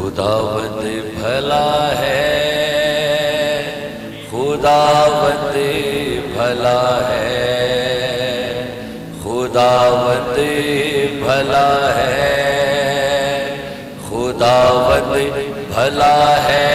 خداوند بھلا ہے، خداوند بھلا ہے، خداوند بھلا ہے، خداوند بھلا ہے،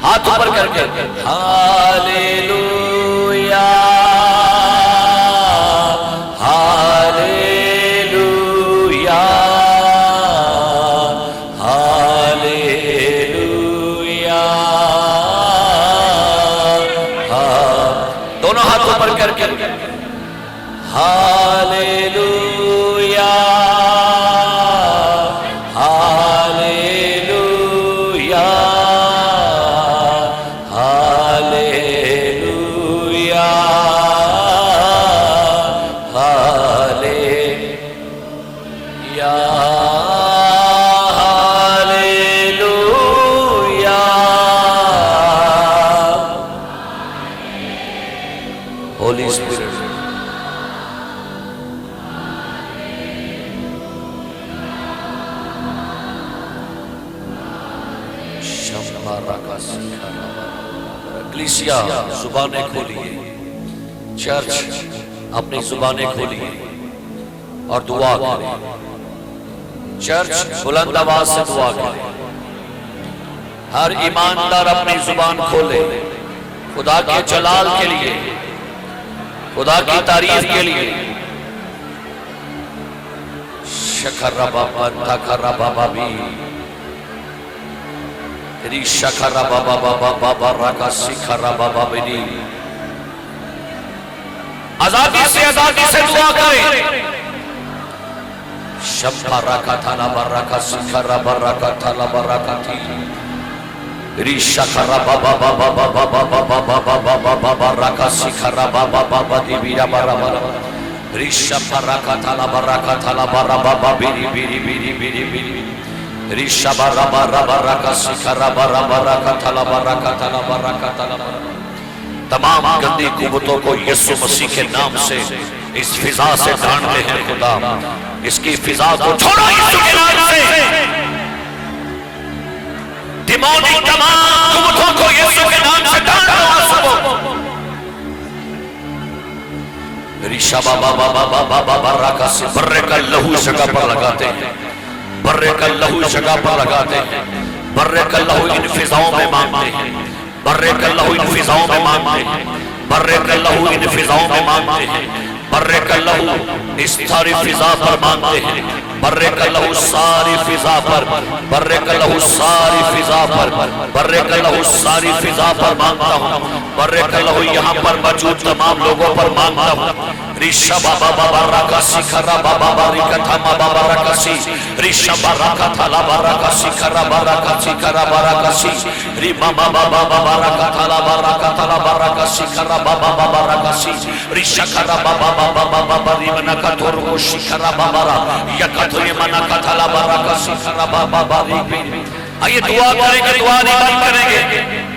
ہاتھ اوپر کر کے ہاللویا ہاللویا ہاللویا، دونوں ہاتھ اوپر کر کے ہاللویا ہاللویا Holy Spirit. اکلیسیا زبانیں کھولیے، چرچ اپنی زبانیں کھولیے اور دعا کریں، چرچ بلند آواز سے دعا کریں، ہر ایماندار اپنی زبان کھولے خدا کے جلال کے لیے، خدا کی تعریف کے لیے۔ شکر بابا تکر بابا بھی تیری شکر بابا بابا بابا رکا سکر بابا بھی، آزادی سے دعا کریں۔ شمپا رکا تھالا برکا سکر برکا تھالا برکا تھی، ریشا کرا بابا بابا بابا بابا بابا بابا بابا رکا سکھرا بابا بابا دی بیرا برا برا، ریشا برکا تھالا برکا تھالا برا بابا بیری بیری بیری بیری بیری، ریشا برا برا برکا سکھرا برا برکا تھالا برکا تھالا برکا تھالا برا۔ تمام گندی قوتوں کو یسوع مسیح کے نام سے اس فضا سے ڈھانڈتے ہیں خدا، اس کی فضا کو چھوڑو یسوع کے نام سے، دیمونی تمام قوتوں کو یسوع کے نام سے ڈھانڈو آسبو۔ ریشا بابا بابا بابا بابا راکا سے برے کا لہو جگہ پر لگاتے ہیں، برے کا لہو جگہ پر لگاتے ہیں، برے کا لہو ان فضاؤں میں مانگتے ہیں، برے کا لہو ان فضاؤں میں مانگتے ہیں، برے کا لہو ان فضاؤں میں مانگتے ہیں، برے کا لہو اس ساری فضا پر مانگتے ہیں، برے کا لہو ساری فضا پر، برے کا لہو ساری فضا پر، برے کا لہو ساری فضا پر مانگتا ہوں، برے کا لہو یہاں پر موجود تمام لوگوں پر مانگتا ہوں۔ ریشا بابا بابا راکا سکھرا بابا باریکا تھاما بابا راکا سی، ریشا باراکا تھالا باراکا سکھرا باراکا سکھرا باراکا سی، ری بابا بابا بابا راکا تھالا باراکا تھالا باراکا سکھرا بابا بابا راکا سی، ریشا کرا بابا بابا بابا ریمنا کا تھورو سکھرا بابا را یکا تھوری منا کا تھالا باراکا سکھرا بابا باریک۔ آئیے دعا کریں گے، دعا نہیں بند کریں گے۔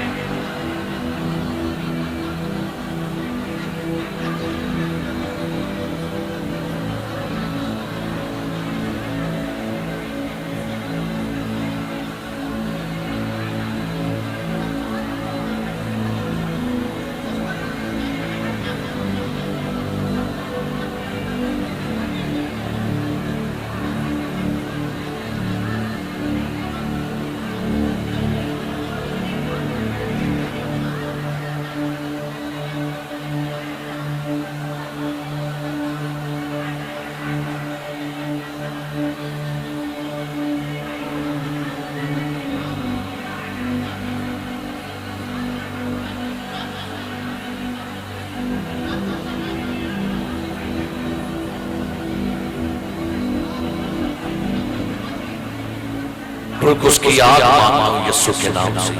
اس کی آگ مانگو یسوع کے نام سے۔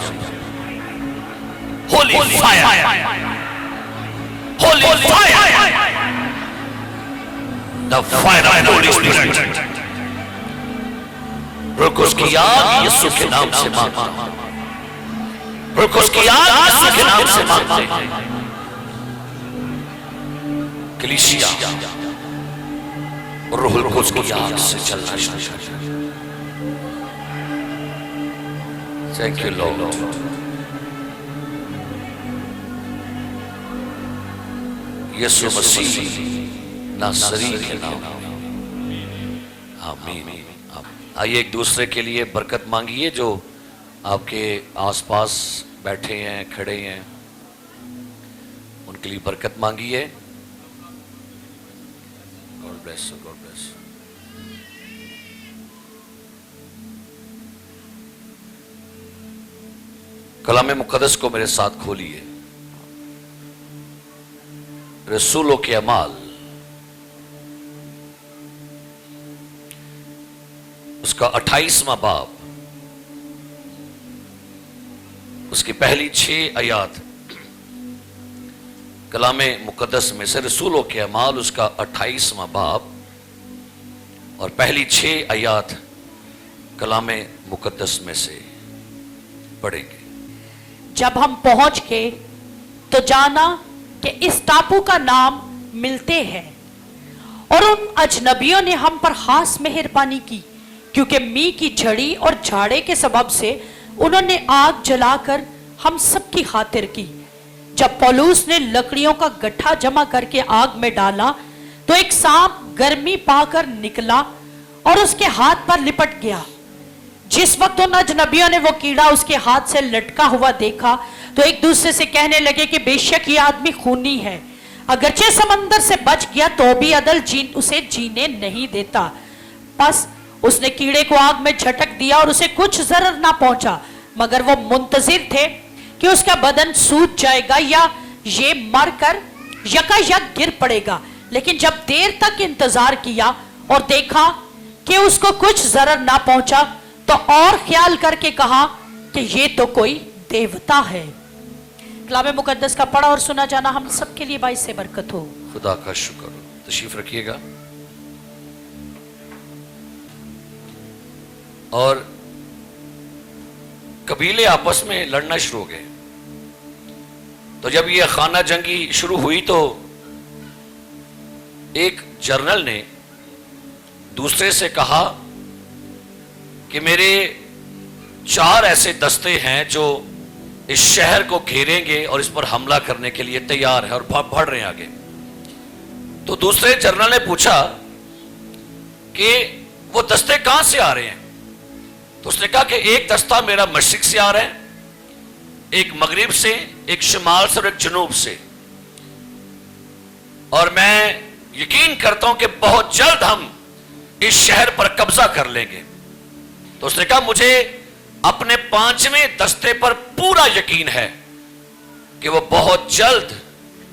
Holy fire, holy fire, the fire of Holy Spirit. رک اس کی آگ یسوع کے نام سے مانگتا ہوں. رک اس کی آگ یسوع کے نام سے مانگتے ہیں. کلیسیا روح القدس کی آگ سے چلنا شروع کر. Thank you Lord. یسوع مسیح ناصری کے نام میں آمین. آئیے ایک دوسرے کے لیے برکت مانگیے جو آپ کے آس پاس بیٹھے ہیں کھڑے ہیں, ان کے لیے برکت مانگیے. God bless you, God bless you. کلام مقدس کو میرے ساتھ کھولیے. رسولوں کے اعمال اس کا 28واں باب, اس کی پہلی 6 آیات کلام مقدس میں سے. رسولوں کے اعمال اس کا 28واں باب اور پہلی 6 آیات کلام مقدس میں سے پڑھیں گے. جب ہم پہنچ گئے تو جانا کہ اس ٹاپو کا نام ملتے ہیں, اور ان اجنبیوں نے ہم پر خاص مہربانی کی کیونکہ می کی جھڑی اور جھاڑے کے سبب سے انہوں نے آگ جلا کر ہم سب کی خاطر کی. جب پولوس نے لکڑیوں کا گٹھا جمع کر کے آگ میں ڈالا تو ایک سانپ گرمی پا کر نکلا اور اس کے ہاتھ پر لپٹ گیا. جس وقت ان اجنبیوں نے وہ کیڑا اس کے ہاتھ سے لٹکا ہوا دیکھا تو ایک دوسرے سے کہنے لگے کہ بے شک یہ آدمی خونی ہے, اگرچہ سمندر سے بچ گیا تو بھی عدل اسے جینے نہیں دیتا. پس اس نے کیڑے کو آگ میں جھٹک دیا اور اسے کچھ ضرر نہ پہنچا, مگر وہ منتظر تھے کہ اس کا بدن سوج جائے گا یا یہ مر کر یکا یک گر پڑے گا. لیکن جب دیر تک انتظار کیا اور دیکھا کہ اس کو کچھ ضرر نہ پہنچا تو اور خیال کر کے کہا کہ یہ تو کوئی دیوتا ہے. کلام مقدس کا پڑھا اور سنا جانا ہم سب کے لیے باعث سے برکت ہو. خدا کا شکر ہو. تشریف رکھیے گا. اور قبیلے آپس میں لڑنا شروع ہو گئے. تو جب یہ خانہ جنگی شروع ہوئی تو ایک جنرل نے دوسرے سے کہا کہ میرے 4 ایسے دستے ہیں جو اس شہر کو گھیریں گے اور اس پر حملہ کرنے کے لیے تیار ہے اور بڑھ رہے ہیں آگے. تو دوسرے جنرل نے پوچھا کہ وہ دستے کہاں سے آ رہے ہیں؟ تو اس نے کہا کہ ایک دستہ میرا مشرق سے آ رہا ہے, ایک مغرب سے, ایک شمال سے اور ایک جنوب سے, اور میں یقین کرتا ہوں کہ بہت جلد ہم اس شہر پر قبضہ کر لیں گے. تو اس نے کہا مجھے اپنے 5ویں دستے پر پورا یقین ہے کہ وہ بہت جلد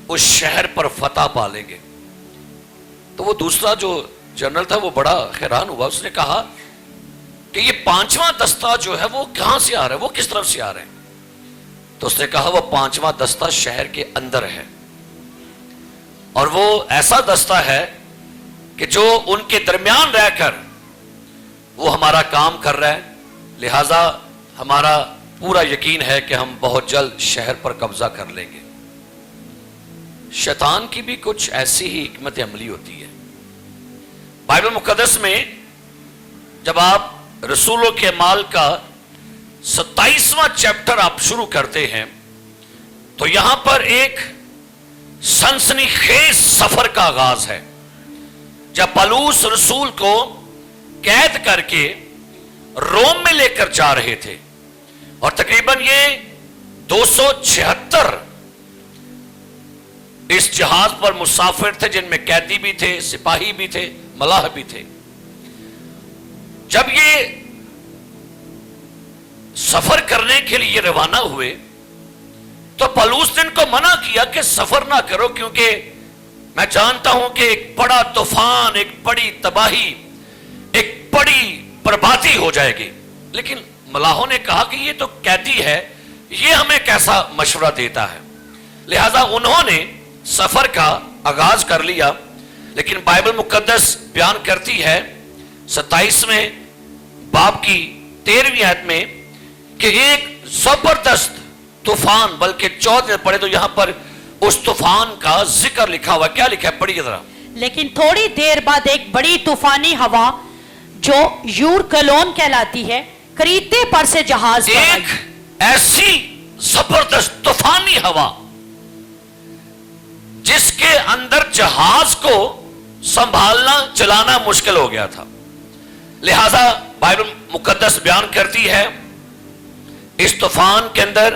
اس شہر پر فتح پا لیں گے. تو وہ دوسرا جو جنرل تھا وہ بڑا حیران ہوا. اس نے کہا کہ یہ 5واں دستہ جو ہے وہ کہاں سے آ رہا ہے, وہ کس طرف سے آ رہے ہیں؟ تو اس نے کہا وہ 5واں دستہ شہر کے اندر ہے, اور وہ ایسا دستہ ہے کہ جو ان کے درمیان رہ کر وہ ہمارا کام کر رہا ہے, لہذا ہمارا پورا یقین ہے کہ ہم بہت جلد شہر پر قبضہ کر لیں گے. شیطان کی بھی کچھ ایسی ہی حکمت عملی ہوتی ہے. بائبل مقدس میں جب آپ رسولوں کے اعمال کا 27واں چیپٹر آپ شروع کرتے ہیں تو یہاں پر ایک سنسنی خیز سفر کا آغاز ہے. جب پولس رسول کو قید کر کے روم میں لے کر جا رہے تھے, اور تقریباً یہ 276 اس جہاز پر مسافر تھے, جن میں قیدی بھی تھے, سپاہی بھی تھے, ملاح بھی تھے. جب یہ سفر کرنے کے لیے روانہ ہوئے تو پولس نے ان کو منع کیا کہ سفر نہ کرو, کیونکہ میں جانتا ہوں کہ ایک بڑا طوفان, ایک بڑی تباہی, ایک بڑی بربادی ہو جائے گی. لیکن ملاحوں نے کہا کہ یہ تو قیدی ہے, یہ ہمیں کیسا مشورہ دیتا ہے. لہذا انہوں نے سفر کا آغاز کر لیا. لیکن بائبل مقدس بیان کرتی ہے 27ویں باب کی 13ویں آیت میں کہ ایک زبردست طوفان، بلکہ 14 پڑھے تو یہاں پر اس طوفان کا ذکر لکھا ہوا ہے. کیا لکھا ہے؟ پڑھیے ذرا. لیکن تھوڑی دیر بعد ایک بڑی طوفانی ہوا جو یورکلون کہلاتی ہے کریتے پر سے جہاز پر آئی. ایک ایسی زبردست طوفانی ہوا جس کے اندر جہاز کو سنبھالنا چلانا مشکل ہو گیا تھا. لہذا بائبل مقدس بیان کرتی ہے اس طوفان کے اندر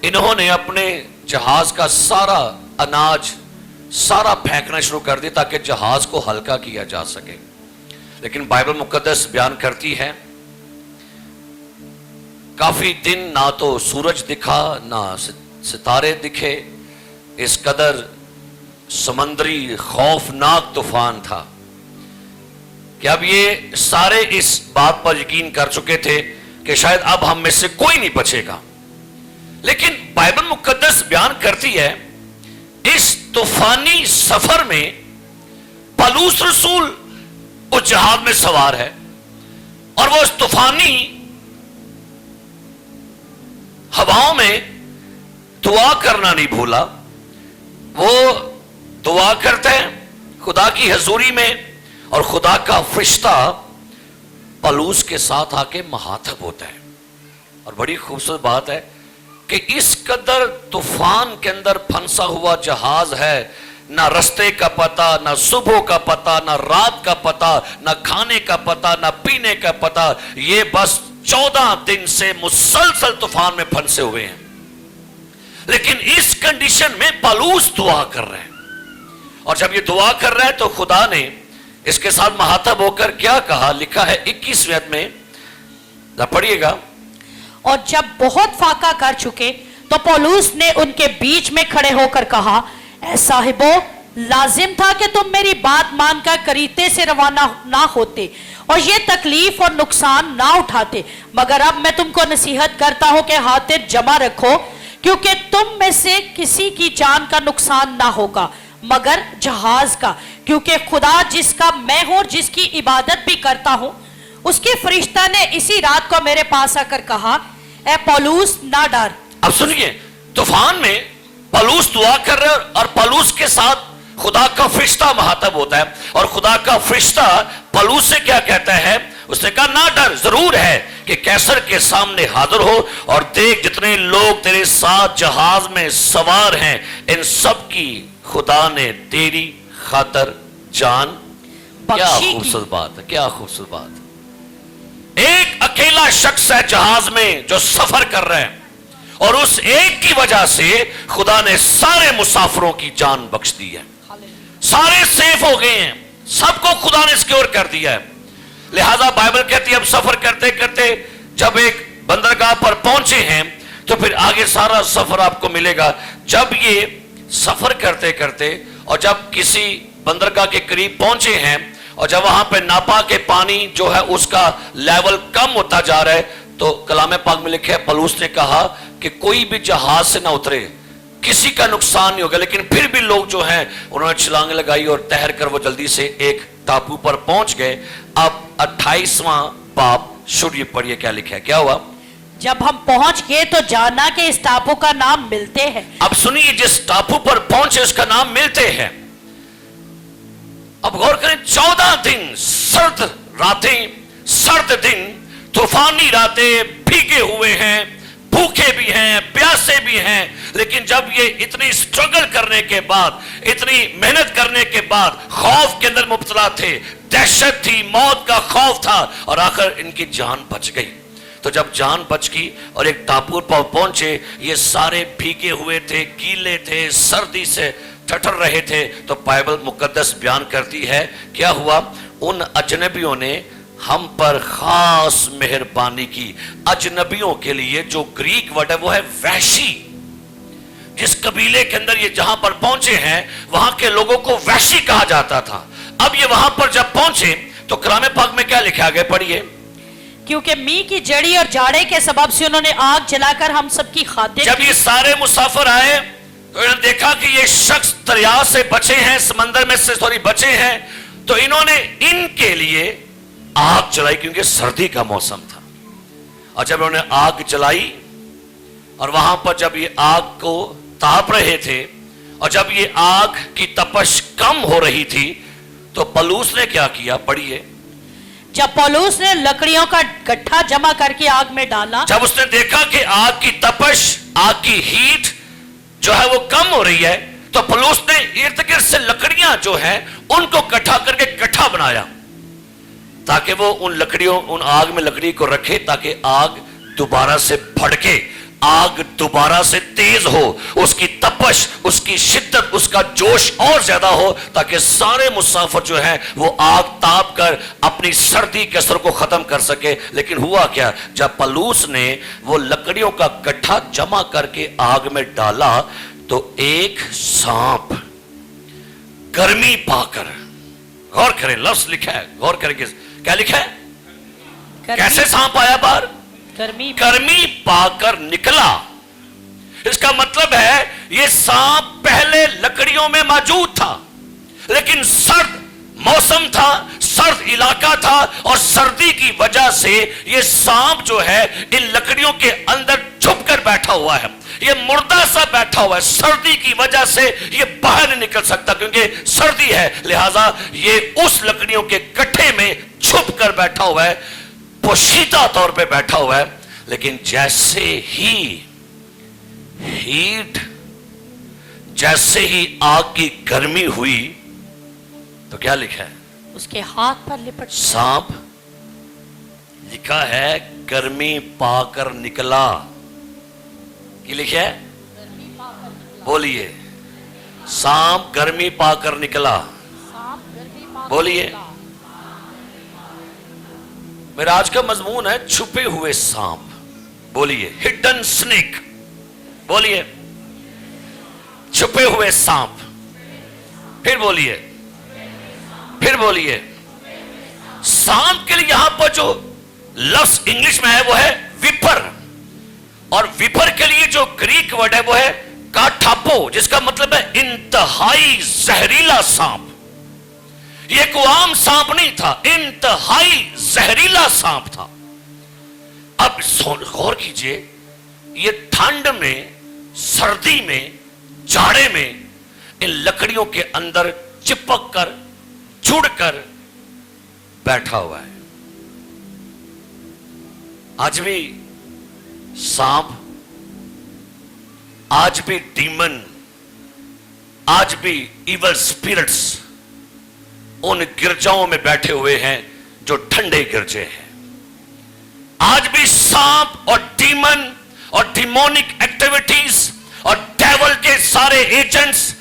انہوں نے اپنے جہاز کا سارا اناج سارا پھینکنا شروع کر دیا تاکہ جہاز کو ہلکا کیا جا سکے. لیکن بائبل مقدس بیان کرتی ہے کافی دن نہ تو سورج دکھا نہ ستارے دکھے. اس قدر سمندری خوفناک طوفان تھا کہ اب یہ سارے اس بات پر یقین کر چکے تھے کہ شاید اب ہم میں سے کوئی نہیں بچے گا. لیکن بائبل مقدس بیان کرتی ہے اس طوفانی سفر میں پولس رسول اس جہاز میں سوار ہے اور وہ اس طوفانی ہواؤں میں دعا کرنا نہیں بھولا. وہ دعا کرتے ہیں خدا کی حضوری میں اور خدا کا فرشتہ پولس کے ساتھ آ کے مخاطب ہوتا ہے. اور بڑی خوبصورت بات ہے کہ اس قدر طوفان کے اندر پھنسا ہوا جہاز ہے، نہ رستے کا پتہ، نہ صبح کا پتہ، نہ رات کا پتہ، نہ کھانے کا پتہ، نہ پینے کا پتہ. یہ بس 14 دن سے مسلسل طوفان میں پھنسے ہوئے ہیں. لیکن اس کنڈیشن میں پولس دعا کر رہے ہیں اور جب یہ دعا کر رہے ہیں تو خدا نے اس کے ساتھ مخاطب ہو کر کیا کہا؟ لکھا ہے 21ویں آیت میں، پڑھیے گا. اور جب بہت فاقہ کر چکے تو پولس نے ان کے بیچ میں کھڑے ہو کر کہا، اے صاحبو، لازم تھا کہ تم میری بات مان کر کریتے سے روانہ نہ ہوتے اور یہ تکلیف اور نقصان نہ اٹھاتے، مگر اب میں تم کو نصیحت کرتا ہوں کہ خاطر جمع رکھو، کیونکہ تم میں سے کسی کی جان کا نقصان نہ ہوگا مگر جہاز کا، کیونکہ خدا جس کا میں ہوں اور جس کی عبادت بھی کرتا ہوں، اس کے فرشتہ نے اسی رات کو میرے پاس آ کر کہا، اے پولس نہ ڈر. اب سنیے، طوفان میں پولس دعا کر رہے اور پولس کے ساتھ خدا کا فرشتہ مخاطب ہوتا ہے اور خدا کا فرشتہ پولس سے کیا کہتا ہے؟ اس نے کہا نہ ڈر، ضرور ہے کہ کیسر کے سامنے حاضر ہو اور دیکھ جتنے لوگ تیرے ساتھ جہاز میں سوار ہیں ان سب کی خدا نے تیری خاطر جان. کیا خوبصورت بات ہے، کیا خوبصورت بات ہے. ایک اکیلا شخص ہے جہاز میں جو سفر کر رہے ہیں اور اس ایک کی وجہ سے خدا نے سارے مسافروں کی جان بخش دی ہے. سارے سیف ہو گئے ہیں، سب کو خدا نے سکیور کر دیا ہے. لہذا بائبل کہتی ہے اب سفر کرتے کرتے جب ایک بندرگاہ پر پہنچے ہیں تو پھر آگے سارا سفر آپ کو ملے گا. جب یہ سفر کرتے کرتے اور جب کسی بندرگاہ کے قریب پہنچے ہیں اور جب وہاں پہ ناپا کے پانی جو ہے اس کا لیول کم ہوتا جا رہا ہے تو کلام پاک میں لکھا ہے پولس نے کہا کہ کوئی بھی جہاز سے نہ اترے، کسی کا نقصان نہیں ہوگا. لیکن پھر بھی لوگ جو ہیں انہوں نے چھلانگ لگائی اور تیر کر وہ جلدی سے ایک ٹاپو پر پہنچ گئے. اب 28واں باب شروع پڑھیے کیا لکھا ہے. کیا ہوا؟ جب ہم پہنچ گئے تو جانا کہ اس ٹاپو کا نام ملتے ہیں. اب سنیے، جس ٹاپو پر پہنچے اس کا نام ملتے ہیں. اب غور کریں، 14 دن سرد راتیں، سرد دن، طوفانی راتیں، بھیگے ہوئے ہیں، بھوکے بھی ہیں، پیاسے بھی ہیں. لیکن جب یہ اتنی سٹرگل کرنے کے بعد، اتنی محنت کرنے کے بعد خوف کے اندر مبتلا تھے، دہشت تھی، موت کا خوف تھا اور آخر ان کی جان بچ گئی. تو جب جان بچ گئی اور ایک ٹاپو پر پہنچے، یہ سارے بھیگے ہوئے تھے، گیلے تھے، سردی سے ٹھٹر رہے تھے. تو بائبل مقدس بیان کرتی ہے کیا ہوا؟ ان اجنبیوں نے ہم پر خاص مہربانی کی. اجنبیوں کے لیے جو گریک ورڈ ہے وہ ہے وحشی. جس قبیلے کے اندر یہ جہاں پر پہنچے ہیں وہاں کے لوگوں کو وحشی کہا جاتا تھا. اب یہ وہاں پر جب پہنچے تو کلام پاک میں کیا لکھا گیا؟ پڑھیے. کیونکہ می کی جڑی اور جاڑے کے سبب سے انہوں نے آگ جلا کر ہم سب کی خاطر. جب یہ سارے مسافر آئے تو انہوں نے دیکھا کہ یہ شخص دریا سے بچے ہیں, سمندر میں سے بچے ہیں, تو انہوں نے ان کے لیے آگ جلائی کیونکہ سردی کا موسم تھا. اور جب انہوں نے آگ جلائی اور وہاں پر جب یہ آگ کو تاپ رہے تھے اور جب یہ آگ کی تپش کم ہو رہی تھی تو پولس نے کیا کیا؟ پڑھیے. جب پولس نے لکڑیوں کا گٹھا جمع کر کے آگ میں ڈالا, جب اس نے دیکھا کہ آگ کی تپش, آگ کی ہیٹ جو ہے وہ کم ہو رہی ہے, تو پولس نے ارد گرد سے لکڑیاں جو ہیں ان کو اکٹھا کر کے گٹھا بنایا تاکہ وہ ان آگ میں لکڑی کو رکھے تاکہ آگ دوبارہ سے بھڑکے, آگ دوبارہ سے تیز ہو, اس کی تپش, اس کی شدت, اس کا جوش اور زیادہ ہو تاکہ سارے مسافر جو ہیں وہ آگ تاپ کر اپنی سردی کے اثر کو ختم کر سکے. لیکن ہوا کیا؟ جب پولس نے وہ لکڑیوں کا گٹھا جمع کر کے آگ میں ڈالا تو ایک سانپ گرمی پا کر, غور کریں لفظ لکھا ہے, غور کریں کیا لکھا ہے, کیسے سانپ آیا باہر؟ گرمی پا کر نکلا. اس کا مطلب ہے یہ سانپ پہلے لکڑیوں میں موجود تھا لیکن سرد موسم تھا, سرد علاقہ تھا, اور سردی کی وجہ سے یہ سانپ جو ہے ان لکڑیوں کے اندر چھپ کر بیٹھا ہوا ہے, یہ مردہ سا بیٹھا ہوا ہے. سردی کی وجہ سے یہ باہر نہیں نکل سکتا کیونکہ سردی ہے, لہذا یہ اس لکڑیوں کے گٹھے میں چھپ کر بیٹھا ہوا ہے, پوشیدہ طور پہ بیٹھا ہوا ہے. لیکن جیسے ہی ہیٹ, جیسے ہی آگ کی گرمی ہوئی تو کیا لکھا ہے؟ اس کے ہاتھ پر لپٹ سانپ لکھا ہے گرمی پا کر نکلا. کی لکھا ہے؟ بولیے. سانپ گرمی پا کر نکلا. بولیے. میرا آج کا مضمون ہے چھپے ہوئے سانپ. بولیے. Hidden snack. بولیے. چھپے ہوئے سانپ. پھر بولیے, پھر بولیے. سانپ کے لیے یہاں پر جو لفظ انگلش میں ہے وہ ہے وپر, اور وپر کے لیے جو گریک ورڈ ہے وہ ہے کاٹھاپو, جس کا مطلب ہے انتہائی زہریلا سانپ. یہ کوئی عام سانپ نہیں تھا, انتہائی زہریلا سانپ تھا. اب غور کیجئے, یہ ٹھنڈ میں, سردی میں, جاڑے میں ان لکڑیوں کے اندر چپک کر, جڑ کر بیٹھا ہوا ہے. آج بھی سانپ, آج بھی ڈیمن, آج بھی ایول اسپرٹس ان گرجاؤں میں بیٹھے ہوئے ہیں جو ٹھنڈے گرجے ہیں. آج بھی سانپ اور ڈیمن اور ڈیمونک ایکٹیویٹیز اور ڈیول کے سارے ایجنٹس,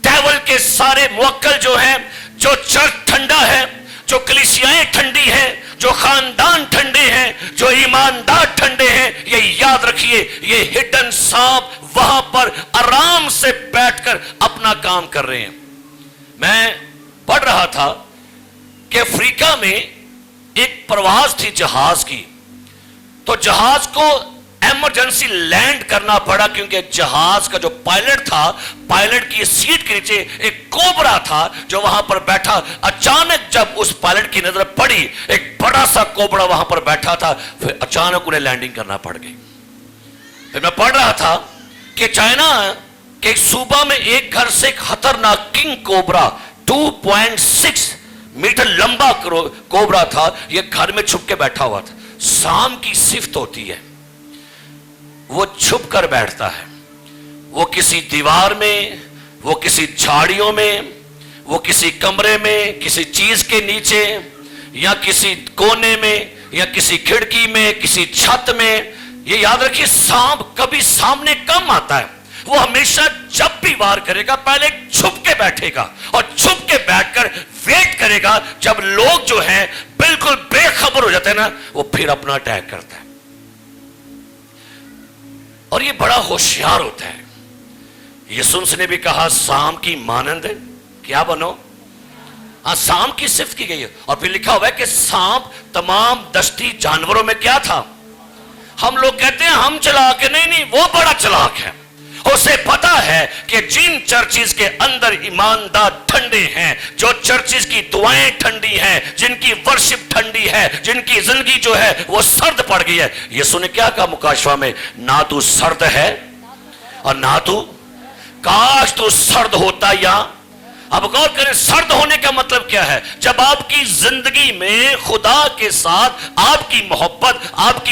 ڈیول کے سارے موکل جو ہیں, جو چرچ ٹھنڈا ہے, جو کلیسیائیں ٹھنڈی ہیں, جو خاندان ٹھنڈے ہیں, جو ایماندار ٹھنڈے ہیں, یہ یاد رکھیے یہ ہڈن سانپ وہاں پر آرام سے بیٹھ کر اپنا کام کر رہے ہیں. میں پڑھ رہا تھا کہ افریقہ میں ایک پرواز تھی جہاز کی, تو جہاز کو ایمرجنسی لینڈ کرنا پڑا کیونکہ جہاز کا جو پائلٹ تھا, پائلٹ کی سیٹ کے نیچے ایک کوبرا تھا جو وہاں پر بیٹھا. اچانک جب اس پائلٹ کی نظر پڑی, ایک بڑا سا کوبرا وہاں پر بیٹھا تھا, پھر اچانک انہیں لینڈنگ کرنا پڑ گئی. پھر میں پڑھ رہا تھا کہ چائنا کے ایک صوبہ میں ایک گھر سے ایک خطرناک کنگ کوبرا 2.6 میٹر لمبا کوبرا تھا, یہ گھر میں چھپ کے بیٹھا ہوا تھا. سانپ کی صفت ہوتی ہے وہ چھپ کر بیٹھتا ہے, وہ کسی دیوار میں, وہ کسی جھاڑیوں میں, وہ کسی کمرے میں, کسی چیز کے نیچے, یا کسی کونے میں, یا کسی کھڑکی میں, کسی چھت میں. یہ یاد رکھیے سانپ کبھی سامنے کم آتا ہے, وہ ہمیشہ جب بھی وار کرے گا پہلے چھپ کے بیٹھے گا اور چھپ کے بیٹھ کر ویٹ کرے گا. جب لوگ جو ہیں بالکل بے خبر ہو جاتے ہیں نا, وہ پھر اپنا اٹیک کرتا ہے. اور یہ بڑا ہوشیار ہوتا ہے. یسوع نے بھی کہا سانپ کی مانند کیا بنو. سانپ کی صفت کی گئی ہے. اور پھر لکھا ہوا ہے کہ سانپ تمام دشتی جانوروں میں کیا تھا. ہم لوگ کہتے ہیں ہم چلاک ہیں, نہیں, وہ بڑا چلاک ہے. اسے پتا ہے کہ جن چرچز کے اندر ایماندار ٹھنڈے ہیں, جو چرچز کی دعائیں ٹھنڈی ہیں, جن کی ورشپ ٹھنڈی ہے, جن کی زندگی جو ہے وہ سرد پڑ گئی ہے. یسوع نے کیا کہا مکاشفہ میں, نہ تو سرد ہے اور نہ تو, کاش تو سرد ہوتا. یا اب غور کریں سرد ہونے کا مطلب کیا ہے. جب آپ کی زندگی میں خدا کے ساتھ آپ کی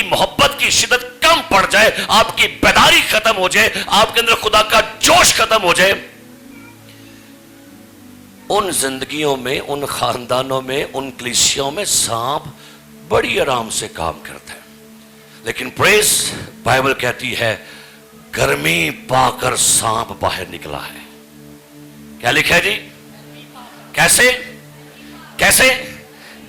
محبت کی شدت کم پڑ جائے, آپ کی بیداری ختم ہو جائے, آپ کے اندر خدا کا جوش ختم ہو جائے, ان زندگیوں میں, ان خاندانوں میں, ان کلیسیوں میں سانپ بڑی آرام سے کام کرتا ہے. لیکن پریز بائبل کہتی ہے گرمی پا کر سانپ باہر نکلا ہے. کیا لکھا ہے جی؟ کیسے؟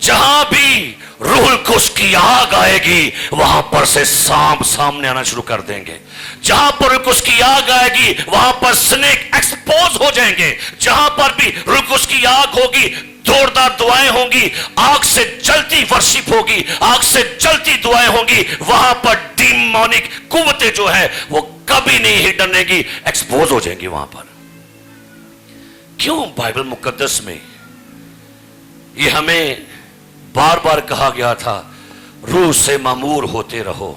جہاں بھی روح القدس کی آگ آئے گی وہاں پر سے سانپ سامنے آنا شروع کر دیں گے. جہاں پر روح القدس کی آگ آئے گی وہاں پر سنیک ایکسپوز ہو جائیں گے. جہاں پر بھی روح القدس کی آگ ہوگی زوردار دعائیں ہوں گی, آگ سے جلتی ورشپ ہوگی, آگ سے جلتی دعائیں ہوں گی, وہاں پر ڈیمونک قوتیں جو ہے وہ کبھی نہیں ہڈن رہے گی, ایکسپوز ہو جائیں گی وہاں پر. کیوں بائبل مقدس میں یہ ہمیں بار بار کہا گیا تھا روح سے معمور ہوتے رہو؟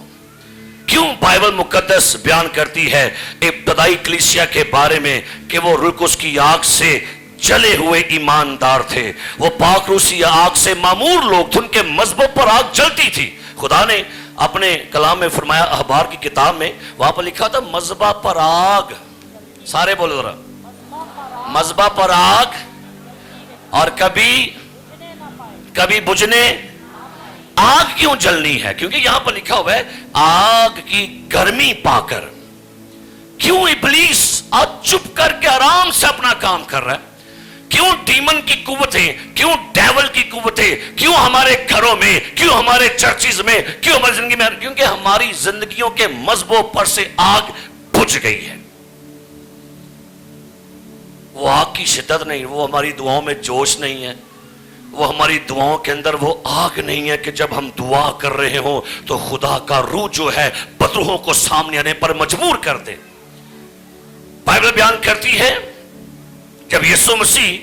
کیوں بائبل مقدس بیان کرتی ہے ابتدائی کلیسیا کے بارے میں کہ وہ روح القدس کی آگ سے جلے ہوئے ایماندار تھے, وہ پاک روسی آگ سے معمور لوگ تھے, ان کے مذہبوں پر آگ جلتی تھی. خدا نے اپنے کلام میں فرمایا, اخبار کی کتاب میں وہاں پر لکھا تھا مذہبہ پر آگ. سارے بولو ذرا, مذہبہ پر آگ اور کبھی بجھنے. آگ کیوں جلنی ہے؟ کیونکہ یہاں پر لکھا ہوا ہے آگ کی گرمی پا کر. کیوں ابلیس آج چپ کر کے آرام سے اپنا کام کر رہا ہے؟ کیوں ڈیمن کی قوتیں, کیوں ڈیول کی قوتیں, کیوں ہمارے گھروں میں, کیوں ہمارے چرچز میں, کیوں ہماری زندگی میں؟ کیونکہ ہماری زندگیوں کے مذہبوں پر سے آگ بجھ گئی ہے. وہ آگ کی شدت نہیں, وہ ہماری دعاؤں میں جوش نہیں ہے, وہ ہماری دعاؤں کے اندر وہ آگ نہیں ہے کہ جب ہم دعا کر رہے ہوں تو خدا کا روح جو ہے بدروحوں کو سامنے آنے پر مجبور کر دے. بائبل بیان کرتی ہے جب یسوع مسیح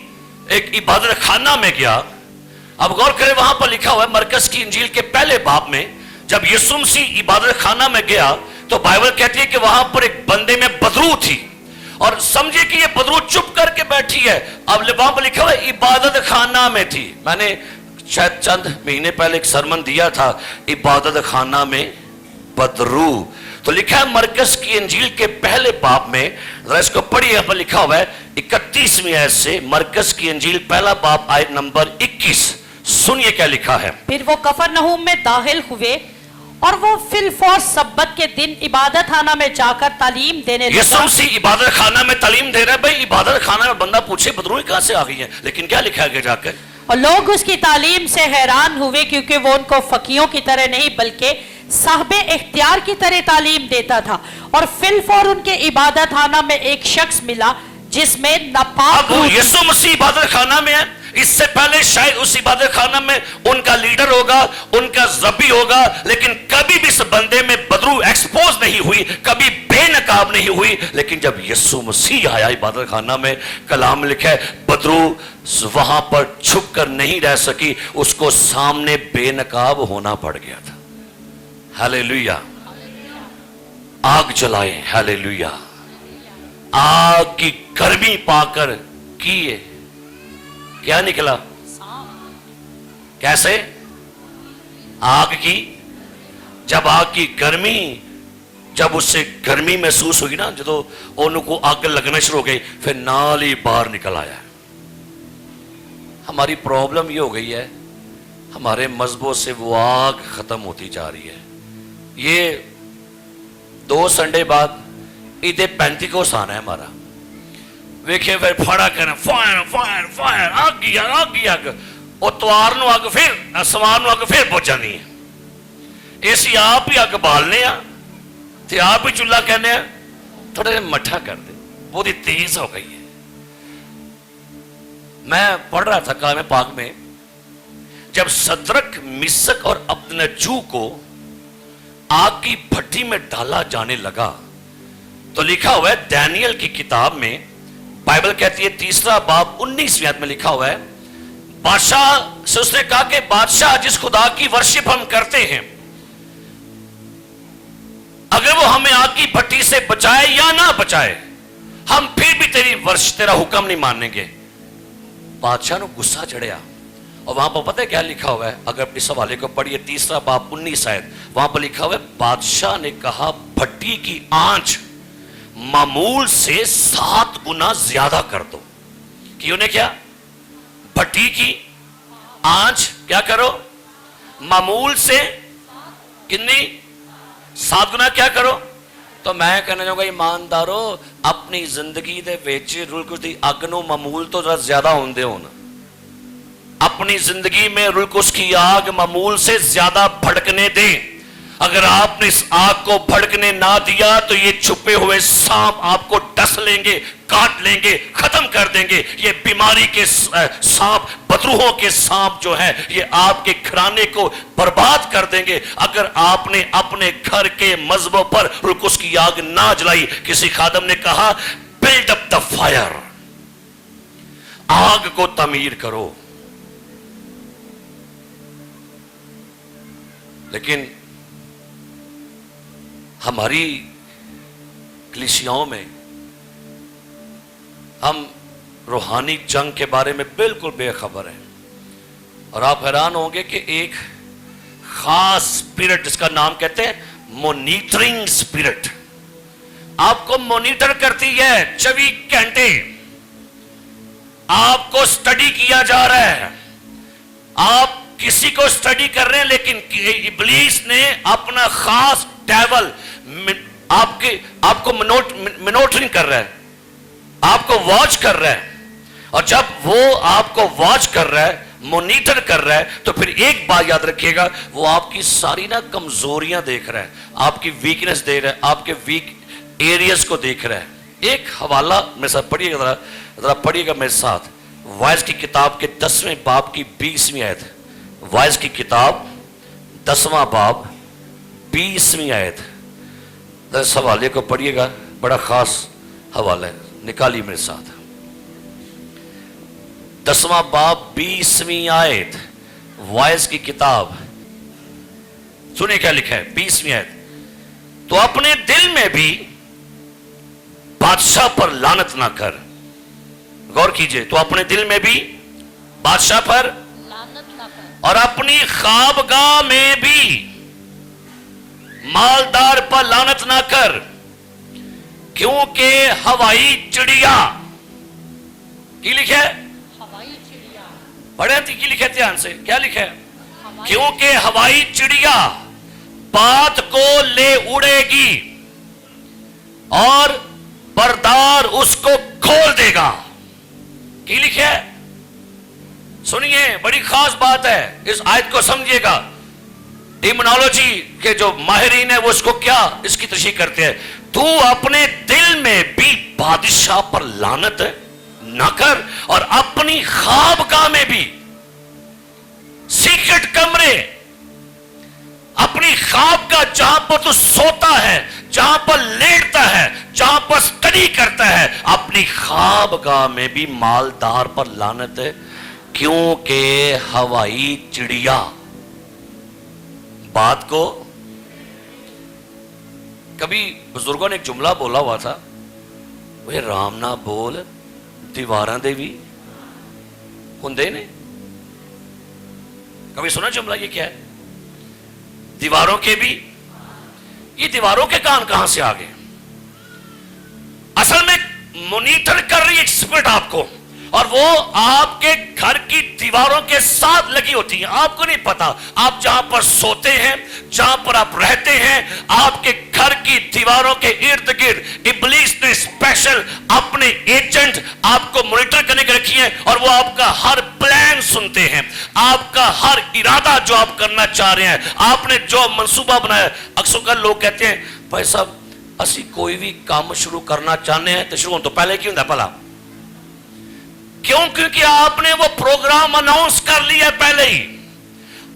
ایک عبادت خانہ میں گیا. اب غور کریں وہاں پر لکھا ہوا ہے مرکز کی انجیل کے پہلے باب میں, جب یسوع مسیح عبادت خانہ میں گیا تو بائبل کہتی ہے کہ وہاں پر ایک بندے میں بدرو تھی, اور سمجھے کہ یہ بدرو چپ کر کے بیٹھی ہے. اب وہاں پر لکھا ہوا ہے عبادت خانہ میں تھی. میں نے شاید چند مہینے پہلے ایک سرمن دیا تھا عبادت خانہ میں بدرو. تو لکھا ہے مرکز کی انجیل کے پہلے باب میں, ذرا اس کو پڑھیے. یہاں پر لکھا ہوا ہے 31ویں آیت سے, مرکز کی انجیل پہلا باب آیت نمبر 21. سنیے کیا لکھا ہے. پھر وہ کفرنہوم میں داخل ہوئے اور وہ فی الفور سبت کے دن عبادت خانہ میں جا کر تعلیم دینے لگا. یسوع مسیح عبادت خانہ میں تعلیم دے رہا ہے. بھائی عبادت خانہ میں بندہ پوچھے بدروئی کہاں سے آ گئی ہے, لیکن کیا لکھا ہے جا کر, اور لوگ اس کی تعلیم سے حیران ہوئے کیونکہ وہ ان کو فقیوں کی طرح نہیں بلکہ صاحب اختیار کی طرح تعلیم دیتا تھا. اور فی الفور ان کے عبادت خانہ میں ایک شخص ملا جس میں ناپاک اب یسوع مسیح عبادت خانہ میں ہے. اس سے پہلے شاید اس عبادت خانہ میں ان کا لیڈر ہوگا, ان کا ذبی ہوگا, لیکن کبھی بھی اس بندے میں بدرو ایکسپوز نہیں ہوئی, کبھی بے نقاب نہیں ہوئی. لیکن جب یسوع مسیح آیا عبادت خانہ میں, کلام لکھا ہے بدرو وہاں پر چھپ کر نہیں رہ سکی, اس کو سامنے بے نقاب ہونا پڑ گیا تھا. ہاللیلویہ. آگ جلائیں. ہاللیلویہ. آگ کی گرمی پا کر کیے کیا نکلا؟ کیسے؟ آگ کی, جب آگ کی گرمی, جب اس سے گرمی محسوس ہوئی نا, جب ان کو آگ لگنا شروع ہو گئی, پھر نال ہی باہر نکل آیا. ہماری پرابلم یہ ہو گئی ہے ہمارے مذہبوں سے وہ آگ ختم ہوتی جا رہی ہے. یہ 2 سنڈے بعد عید پینتیکوس آنا ہے ہمارا. ویکھے پھر پھڑا کہنا فائر فائر فائر, آگ گیا آگ گیا, اتوار نو اگ پھر سوار نو اگ پھر پہنچ جانی ہے. اسی آپ ہی اگ بالنے آ تے آپ ہی چولہا کہنے ہیں تھوڑا جہا مٹھا کر دے, بہت ہی تیز ہو گئی ہے. میں پڑھ رہا تھا کلام پاک میں, جب صدرک مسک اور ابدنجو کو آگ کی بھٹی میں ڈالا جانے لگا تو لکھا ہوا ہے دانیل کی کتاب میں، بائبل کہتی ہے 3 باب 19 آیت میں لکھا ہوا ہے، بادشاہ سے اس نے کہا کہ بادشاہ جس خدا کی ورشپ ہم کرتے ہیں اگر وہ ہمیں آگ کی بھٹی سے بچائے یا نہ بچائے ہم پھر بھی تیرا حکم نہیں مانیں گے۔ بادشاہ نے غصہ چڑھیا، اور وہاں پر پتہ ہے کیا لکھا ہوا ہے؟ اگر اس حوالے کو پڑھیے 3 باب 19 آیت، وہاں پر لکھا ہوا ہے بادشاہ نے کہا بھٹی کی آنچ معمول سے 7 گنا زیادہ کر دو۔ کہ انہیں کیا؟ بھٹی کی آنچ کیا کرو؟ معمول سے کتنی؟ 7 گنا کیا کرو؟ تو میں کہنا چاہوں گا ایماندارو اپنی زندگی دے ویچ رول کچھ دی اگ نو معمول تو ذرا زیادہ ہوندے ہونا۔ اپنی زندگی میں رول کچھ کی آگ معمول سے زیادہ بھڑکنے دیں۔ اگر آپ نے اس آگ کو بھڑکنے نہ دیا تو یہ چھپے ہوئے سانپ آپ کو ڈس لیں گے، کاٹ لیں گے، ختم کر دیں گے۔ یہ بیماری کے سانپ، بدروہوں کے سانپ جو ہیں یہ آپ کے گھرانے کو برباد کر دیں گے اگر آپ نے اپنے گھر کے مذہبوں پر رکس کی آگ نہ جلائی۔ کسی خادم نے کہا بلڈ اپ دا فائر، آگ کو تعمیر کرو۔ لیکن ہماری کلیسیاؤں میں ہم روحانی جنگ کے بارے میں بالکل بے خبر ہیں، اور آپ حیران ہوں گے کہ ایک خاص اسپرٹ جس کا نام کہتے ہیں مونیٹرنگ اسپرٹ آپ کو مونیٹر کرتی ہے 24 گھنٹے، آپ کو سٹڈی کیا جا رہا ہے، آپ کسی کو سٹڈی کر رہے ہیں لیکن ابلیس نے اپنا خاص ڈیول آپ کو منوٹرنگ کر رہا ہے، آپ کو واچ کر رہا ہے، اور جب وہ آپ کو واچ کر رہا ہے، مونیٹر کر رہا ہے، تو پھر ایک بات یاد رکھیے گا، وہ آپ کی ساری نا کمزوریاں دیکھ رہا ہے، آپ کی ویکنس دیکھ رہا ہے، آپ کے ویک ایریاز کو دیکھ رہا ہے۔ ایک حوالہ میرے ساتھ پڑھیے گا، ذرا پڑھیے گا میرے ساتھ، وائز کی کتاب کے 10ویں باب کی 20ویں آیت، وائز کی کتاب 10واں باب 20ویں آیت، اس حوالے کو پڑھیے گا، بڑا خاص حوالہ ہے، نکالی میرے ساتھ۔ 10واں باب 20ویں آیت، وائز کی کتاب، سنیں کیا لکھا ہے 20ویں آیت، تو اپنے دل میں بھی بادشاہ پر لعنت نہ کر۔ غور کیجئے، تو اپنے دل میں بھی بادشاہ پر اور اپنی خوابگاہ میں بھی مالدار پر لعنت نہ کر، کیونکہ ہوائی چڑیا کی لکھا ہے؟ پڑھیں کی لکھا ہے دھیان سے، کیا لکھا ہے؟ کیونکہ ہوائی چڑیا بات کو لے اڑے گی اور بردار اس کو کھول دے گا۔ کی لکھا ہے؟ سنیے، بڑی خاص بات ہے، اس آیت کو سمجھیے گا۔ ڈیمونالوجی کے جو ماہرین ہیں وہ اس کو کیا اس کی تشریح کرتے ہیں، تو اپنے دل میں بھی بادشاہ پر لعنت نہ کر، اور اپنی خوابگاہ میں بھی، سیکرٹ کمرے، اپنی خوابگاہ جہاں پر تو سوتا ہے، جہاں پر لیٹتا ہے، جہاں پر سٹڈی کرتا ہے، اپنی خوابگاہ میں بھی مالدار پر لعنت ہے، کیونکہ ہوائی چڑیا بات کو۔ کبھی بزرگوں نے ایک جملہ بولا ہوا تھا، وہ رام نہ بول دیواراں دے بھی ہندے نے۔ کبھی سنا جملہ؟ یہ کیا ہے؟ دیواروں کے بھی، یہ دیواروں کے کان کہاں سے آگے؟ اصل میں مونیٹر کر رہی ایک اسپرٹ آپ کو، اور وہ آپ کے گھر کی دیواروں کے ساتھ لگی ہوتی ہیں، آپ کو نہیں پتا۔ آپ جہاں پر سوتے ہیں، جہاں پر آپ رہتے ہیں، آپ کے گھر کی دیواروں کے ارد گرد ابلیس نے اسپیشل اپنے ایجنٹ آپ کو مانیٹر کرنے کے رکھی ہیں، اور وہ آپ کا ہر پلان سنتے ہیں، آپ کا ہر ارادہ جو آپ کرنا چاہ رہے ہیں، آپ نے جو منصوبہ بنایا۔ اکثر لوگ کہتے ہیں بھائی صاحب اسی کوئی بھی کام شروع کرنا چاہتے ہیں تو شروع تو پہلے کی ہوں پہلا، کیوں؟ کیونکہ آپ نے وہ پروگرام اناؤنس کر لیا پہلے ہی،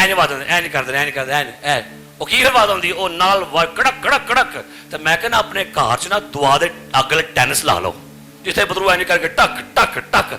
ਐਂ ਆਵਾਜ਼ ਆਉਂਦੀ, ਐਂ ਨਹੀਂ ਕਰਦੇ, ਐਂ ਨਹੀਂ ਕਰਦੇ, ਐ ਉਹ ਕੀ ਆਵਾਜ਼ ਆਉਂਦੀ, ਉਹ ਨਾਲ ਕੜਕ ਕੜਕ ਕੜਕ। ਤੇ ਮੈਂ ਕਹਿੰਦਾ ਆਪਣੇ ਘਰ 'ਚ ਨਾ ਦੁਆ ਦੇ ਅਗਲੇ ਟੈਨਿਸ ਲਾ ਲਓ, ਜਿੱਥੇ ਬਦਰੂ ਐਂ ਨਹੀਂ ਕਰਕੇ ਟਕ ਟਕ ਟਕ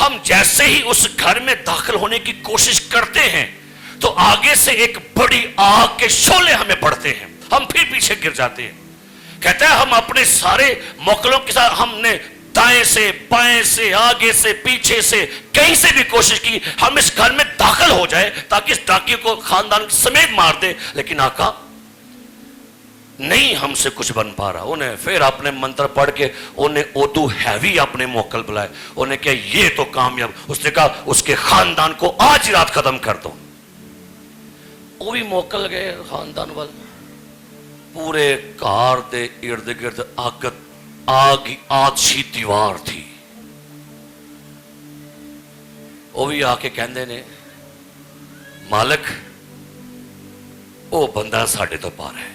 ہم جیسے ہی اس گھر میں داخل ہونے کی کوشش کرتے ہیں تو آگے سے ایک بڑی آگ کے شعلے ہمیں پڑتے ہیں, ہم پھر پیچھے گر جاتے ہیں. کہتا ہے ہم اپنے سارے موکلوں کے ساتھ ہم نے دائیں سے بائیں سے آگے سے پیچھے سے کہیں سے بھی کوشش کی ہم اس گھر میں داخل ہو جائے تاکہ اس ڈاکیوں کو خاندان سمیت مار دے, لیکن آقا نہیں ہم سے کچھ بن پا رہا. انہیں پھر اپنے منتر پڑھ کے انہیں اودو ہیوی اپنے موکل بلائے, انہیں کہا یہ تو کامیاب. اس نے کہا اس کے خاندان کو آج ہی رات ختم کر دو. وہ بھی موکل گئے خاندان والے, پورے کار دے ارد گرد آتشی دیوار تھی. وہ بھی آ کے کہندے نے مالک وہ بندہ ساڈے تو پار ہے,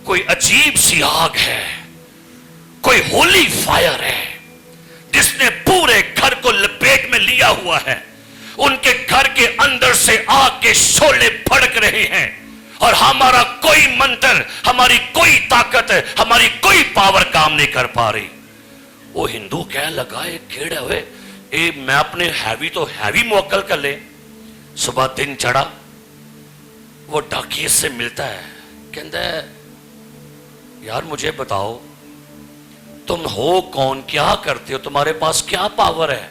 کوئی عجیب سی آگ ہے, کوئی ہولی فائر ہے جس نے پورے گھر کو لپیٹ میں لیا ہوا ہے. ان کے گھر کے اندر سے آگ کے شعلے بھڑک رہے ہیں اور ہمارا کوئی منتر, ہماری کوئی طاقت, ہماری کوئی پاور کام نہیں کر پا رہی. وہ ہندو کہہ لگا اے کیڑے ہوئے اے میں اپنے ہیوی تو ہیوی موکل کر لے. صبح دن چڑھا, وہ ڈاکیے سے ملتا ہے, کہتا ہے یار مجھے بتاؤ تم ہو کون, کیا کرتے ہو, تمہارے پاس کیا پاور ہے.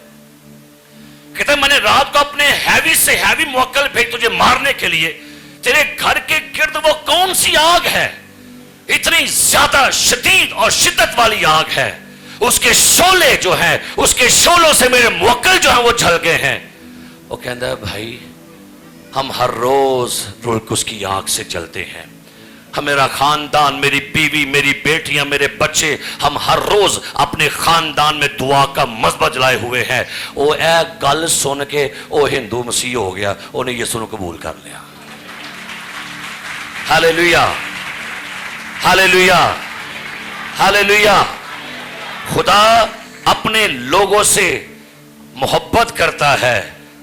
کہتا ہے میں نے رات کو اپنے ہیوی سے ہیوی موکل بھیج تجھے مارنے کے لیے. تیرے گھر کے گرد وہ کون سی آگ ہے, اتنی زیادہ شدید اور شدت والی آگ ہے, اس کے شعلے جو ہیں اس کے شعلوں سے میرے موکل جو ہیں وہ جل گئے ہیں. وہ کہتا ہے بھائی ہم ہر روز اس کی آگ سے جلتے ہیں, میرا خاندان, میری بیوی, میری بیٹیاں, میرے بچے, ہم ہر روز اپنے خاندان میں دعا کا مذبح جلائے ہوئے ہیں. وہ اے گل سن کے وہ ہندو مسیح ہو گیا, انہیں یسوع کو قبول کر لیا. ہاللیلویا ہاللیلویا ہاللیلویا. خدا اپنے لوگوں سے محبت کرتا ہے,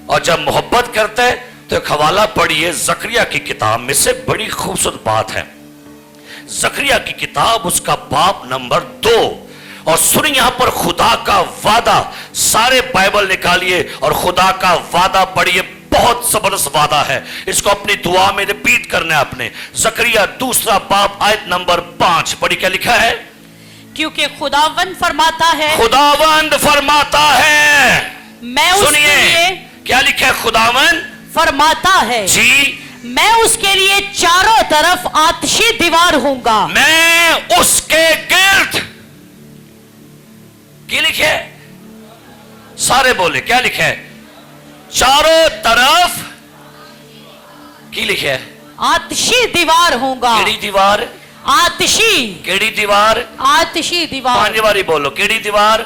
اور جب محبت کرتا ہے تو ایک حوالہ پڑھیے زکریا کی کتاب میں سے, بڑی خوبصورت بات ہے. زکریا کی کتاب اس کا باب نمبر 2, اور سنیں یہاں پر خدا کا وعدہ. سارے بائبل نکالیے اور خدا کا وعدہ پڑھیے, بہت زبردست وعدہ ہے. اس کو اپنی دعا میں ریپیٹ کرنا ہے اپنے. زکریا 2 باب آیت نمبر 5 پڑھی, کیا لکھا ہے؟ کیونکہ خداوند فرماتا ہے, خداوند فرماتا ہے, میں اس کے لیے, کیا لکھا ہے؟ خداوند فرماتا ہے جی میں اس کے لیے چاروں طرف آتشی دیوار ہوں گا. میں اس کے گرد, کیا لکھا ہے؟ سارے بولے کیا لکھا ہے؟ چاروں طرف کی لکھا ہے؟ آتشی دیوار ہوں گا. کیڑی دیوار؟ آتشی. کیڑی دیوار؟ آتشی دیوار. 5 باری بولو, کیڑی دیوار؟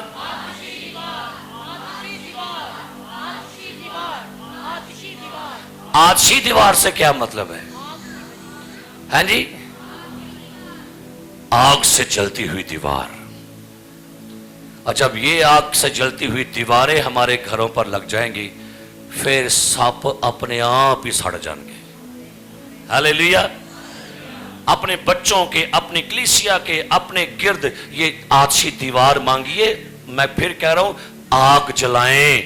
آتشی دیوار سے کیا مطلب ہے؟ ہاں جی, آگ سے جلتی ہوئی دیوار. اور جب یہ آگ سے جلتی ہوئی دیواریں ہمارے گھروں پر لگ جائیں گی پھر سانپ اپنے آپ ہی سڑ جائیں گے. ہاللیلویا. اپنے بچوں کے, اپنی کلیسیا کے, اپنے گرد یہ آتشی دیوار مانگیے. میں پھر کہہ رہا ہوں آگ جلائیں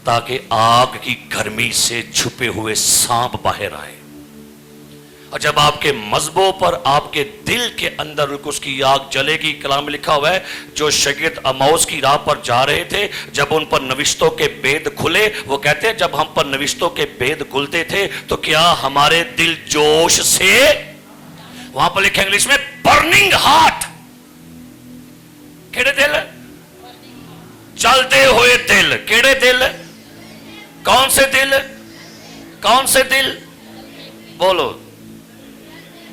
تاکہ آگ کی گرمی سے چھپے ہوئے سانپ باہر آئیں. اور جب آپ کے مذہبوں پر, آپ کے دل کے اندر اس کی آگ جلے گی. کلام میں لکھا ہوا ہے جو شاگرد اماؤس کی راہ پر جا رہے تھے, جب ان پر نوشتوں کے بید کھلے, وہ کہتے ہیں جب ہم پر نوشتوں کے بید کھلتے تھے تو کیا ہمارے دل جوش سے, وہاں پر لکھا انگلش میں برننگ ہارٹ. کیڑے دل؟ جلتے ہوئے دل. کیڑے دل؟ کون سے دل؟ کون سے دل؟ بولو.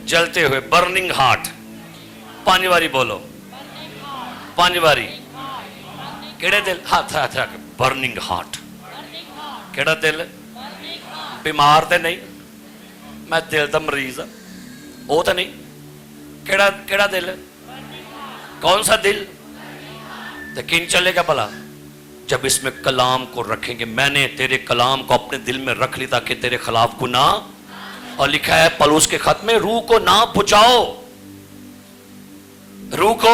جلتے ہوئے, برننگ ہارٹ. 5 باری بولو, 5 باری. کیڑے دل؟ ہاتھ ہاتھ رکھ. Burning heart. کیڑا دل؟ بیمار تے نہیں, میں دل دا مریض ہوں, وہ تو نہیں. کیڑا دل؟ کون سا دل؟ تو کن چلے گا بھلا جب اس میں کلام کو رکھیں گے. میں نے تیرے کلام کو اپنے دل میں رکھ لی تاکہ تیرے خلاف گناہ, اور لکھا ہے پولس کے خط میں روح کو نہ بجھاؤ. روح کو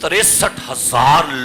63,000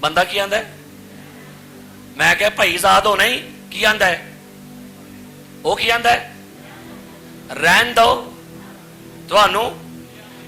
ਬੰਦਾ ਕੀ ਆਂਦਾ? ਮੈਂ ਕਿਹਾ ਭਾਈ ਆਜ਼ਾਦ ਹੋਣਾ ਹੀ, ਕੀ ਆਂਦਾ ਹੈ? ਉਹ ਕੀ ਆਂਦਾ? ਰਹਿਣ ਦੋ ਤੁਹਾਨੂੰ।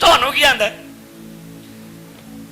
ਤੁਹਾਨੂੰ ਕੀ ਆਂਦਾ?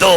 2।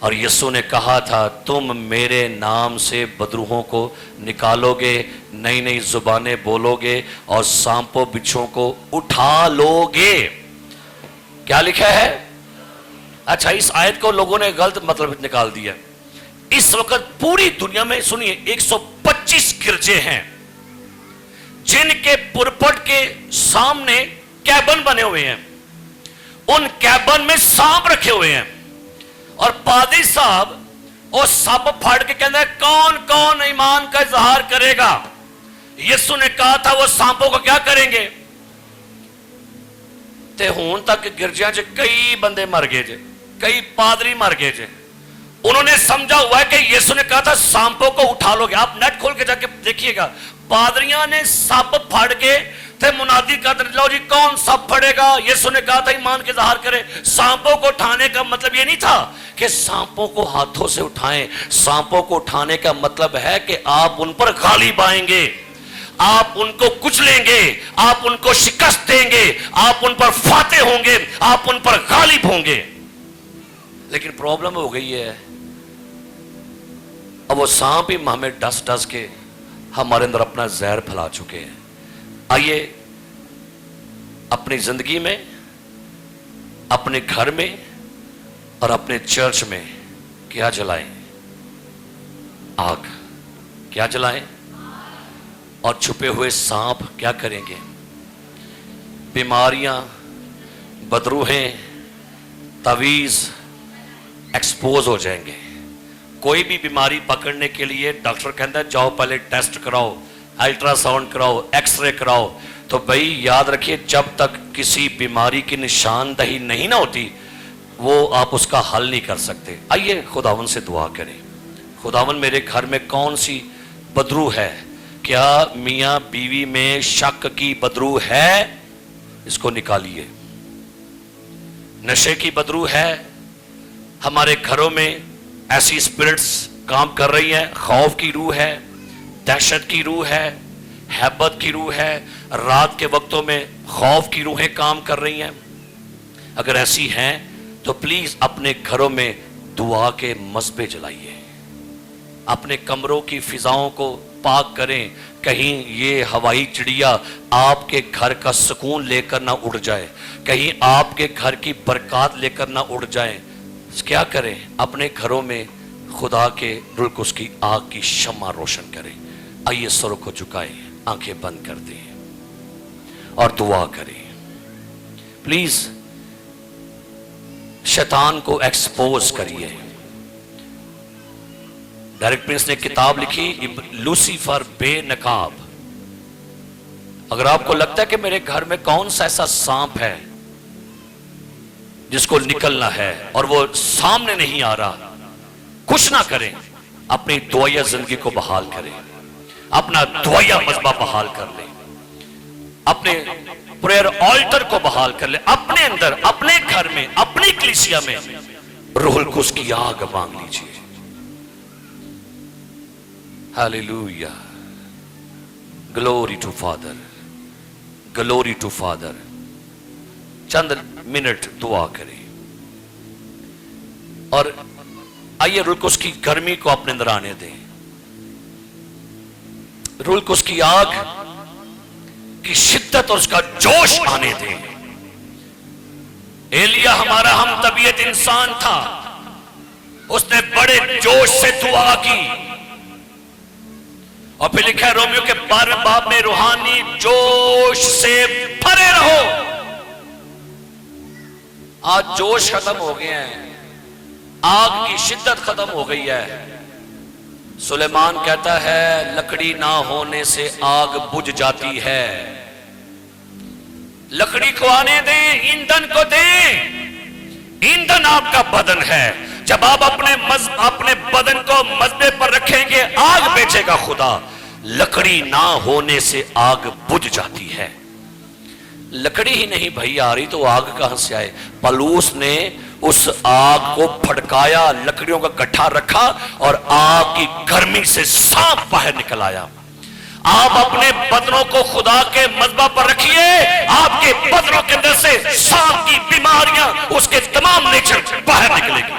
اور یسوع نے کہا تھا تم میرے نام سے بدروحوں کو نکالو گے، نئی نئی زبانیں بولو گے اور سانپوں بچھوں کو اٹھا لو گے۔ کیا لکھا ہے؟ اچھا، اس آیت کو لوگوں نے غلط مطلب نکال دیا۔ اس وقت پوری دنیا میں سنیے 125 گرجے ہیں جن کے پرپٹ کے سامنے کیبن بنے ہوئے ہیں، ان کیبن میں سانپ رکھے ہوئے ہیں، اور پادری صاحب وہ سب پھاڑ کے کہتے ہیں کون کون ایمان کا اظہار کرے گا۔ یسوع نے کہا تھا وہ سانپوں کو کیا کریں گے؟ تے ہون تک گرجیاں چ کئی بندے مر گئے جے، کئی پادری مر گئے جے۔ انہوں نے سمجھا ہوا ہے کہ یسوع نے کہا تھا سانپوں کو اٹھا لو گے۔ آپ نیٹ کھول کے جا کے دیکھیے گا، پادریاں نے سب پھاڑ کے تھے منادی کرتے لو جی کون سب پھڑے گا؟ یسوع نے کہا تھا ایمان کے اظہار کرے۔ سانپوں کو اٹھانے کا مطلب یہ نہیں تھا کہ سانپوں کو ہاتھوں سے اٹھائیں۔ سانپوں کو اٹھانے کا مطلب ہے کہ آپ ان پر غالب آئیں گے، آپ ان کو کچلیں گے، آپ ان کو شکست دیں گے، آپ ان پر فاتح ہوں گے، آپ ان پر غالب ہوں گے۔ لیکن پرابلم ہو گئی ہے، اب وہ سانپ ہی ہمیں ڈس ڈس کے ہمارے اندر اپنا زہر پھیلا چکے ہیں۔ آئیے اپنی زندگی میں، اپنے گھر میں اور اپنے چرچ میں کیا جلائیں؟ آگ۔ کیا جلائیں؟ اور چھپے ہوئے سانپ کیا کریں گے؟ بیماریاں، بدروہیں، تعویذ ایکسپوز ہو جائیں گے۔ کوئی بھی بیماری پکڑنے کے لیے ڈاکٹر کہتا ہے جاؤ پہلے ٹیسٹ کراؤ، الٹرا ساؤنڈ کراؤ، ایکس رے کراؤ۔ تو بھائی یاد رکھیے جب تک کسی بیماری کی نشاندہی نہیں نہ ہوتی وہ آپ اس کا حل نہیں کر سکتے۔ آئیے خداوند سے دعا کریں، خداوند میرے گھر میں کون سی بدرو ہے؟ کیا میاں بیوی میں شک کی بدرو ہے؟ اس کو نکالیے۔ نشے کی بدرو ہے، ہمارے گھروں میں ایسی اسپرٹس کام کر رہی ہیں، خوف کی روح ہے، دہشت کی روح ہے، ہیبت کی روح ہے، رات کے وقتوں میں خوف کی روحیں کام کر رہی ہیں۔ اگر ایسی ہیں تو پلیز اپنے گھروں میں دعا کے مصبے جلائیے، اپنے کمروں کی فضاؤں کو پاک کریں، کہیں یہ ہوائی چڑیا آپ کے گھر کا سکون لے کر نہ اڑ جائے، کہیں آپ کے گھر کی برکات لے کر نہ اڑ جائیں۔ کیا کریں؟ اپنے گھروں میں خدا کے روح القدس کی آگ کی شمع روشن کریں۔ آئیے سروں کو جھکائیں، آنکھیں بند کر دیں اور دعا کریں۔ پلیز شیطان کو ایکسپوز کریے۔ ڈائریکٹ پرنس نے کتاب لکھی لوسیفر بے نقاب۔ اگر آپ کو لگتا ہے کہ میرے گھر میں کون سا ایسا سانپ ہے جس کو نکلنا ہے اور وہ سامنے نہیں آ رہا، کچھ نہ کریں، اپنی دعائیہ زندگی کو بحال کریں، اپنا دعائیہ مذبح بحال کر لیں، اپنے پریئر آلٹر کو بحال کر لیں، اپنے اندر، اپنے گھر میں، اپنی کلیسیا میں روح القدس کی آگ مانگ لیجیے۔ Hallelujah, glory to Father, glory to Father. چند منٹ دعا کریں اور آئیے روح القدس کی گرمی کو اپنے اندر آنے دیں، روح القدس کی آگ کی شدت اور اس کا جوش آنے دیں۔ ایلیا ہمارا ہم طبیعت انسان تھا، اس نے بڑے جوش سے دعا کی، اور پھر لکھا ہے رومیو کے 12 باب میں روحانی جوش سے بھرے رہو۔ آج جوش ختم ہو گئے ہیں، آگ کی شدت ختم ہو گئی ہے۔ سلیمان کہتا ہے لکڑی نہ ہونے سے آگ بجھ جاتی ہے۔ لکڑی کو آنے دیں، ایندھن کو دیں۔ ایندھن آپ کا بدن ہے، جب آپ اپنے بدن کو مذبح پر رکھیں گے آگ بیچے گا خدا۔ لکڑی نہ ہونے سے آگ بجھ جاتی ہے۔ لکڑی ہی نہیں بھائی آ رہی تو آگ کہاں سے آئے؟ پلوس نے اس آگ کو پھڑکایا، لکڑیوں کا گٹھا رکھا اور آگ کی گرمی سے سانپ باہر نکل آیا۔ آپ اپنے بدنوں کو خدا کے مذبح پر رکھیے، آپ کے بدنوں کے اندر سے سانپ کی بیماریاں، اس کے تمام نیچر باہر نکلے گی۔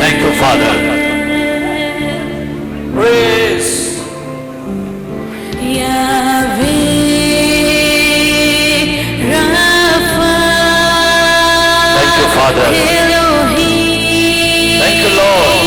Thank you, Father. Praise. Thank you, Father. Thank you, Lord.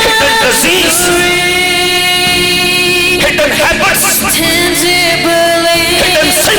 hidden disease, hidden habits, hidden sin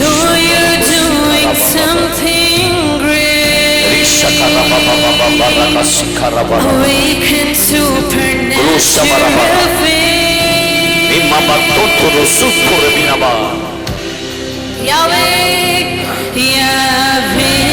Lord, you're doing something great. Awaken supernatural faith. Yahweh, Yahweh.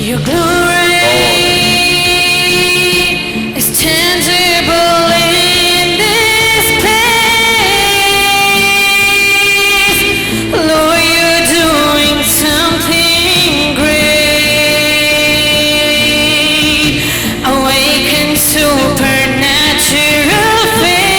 Your glory is tangible in this place. Lord, you're doing something great. Awaken supernatural faith.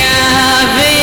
Yahweh,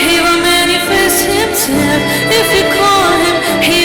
He will manifest Himself. If you call Him, He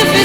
If you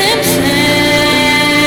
Himself.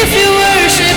If you worship,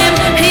Him, He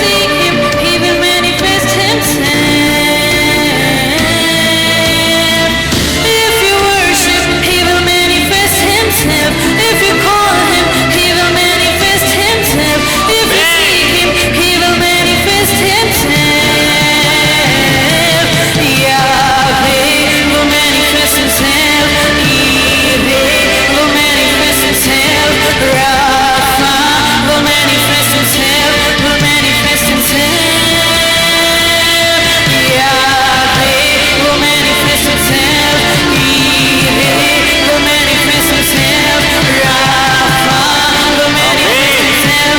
seek Him, He will manifest Himself. If you worship, He will manifest Himself. If you call Him, He will manifest Himself. If you seek Him, He will manifest Himself. Yahweh will manifest Himself. Yireh will manifest Himself. Rapha will manifest Himself. Will manifest Himself. Yahweh will manifest Himself. Yireh will manifest Himself. Rapha will manifest Himself.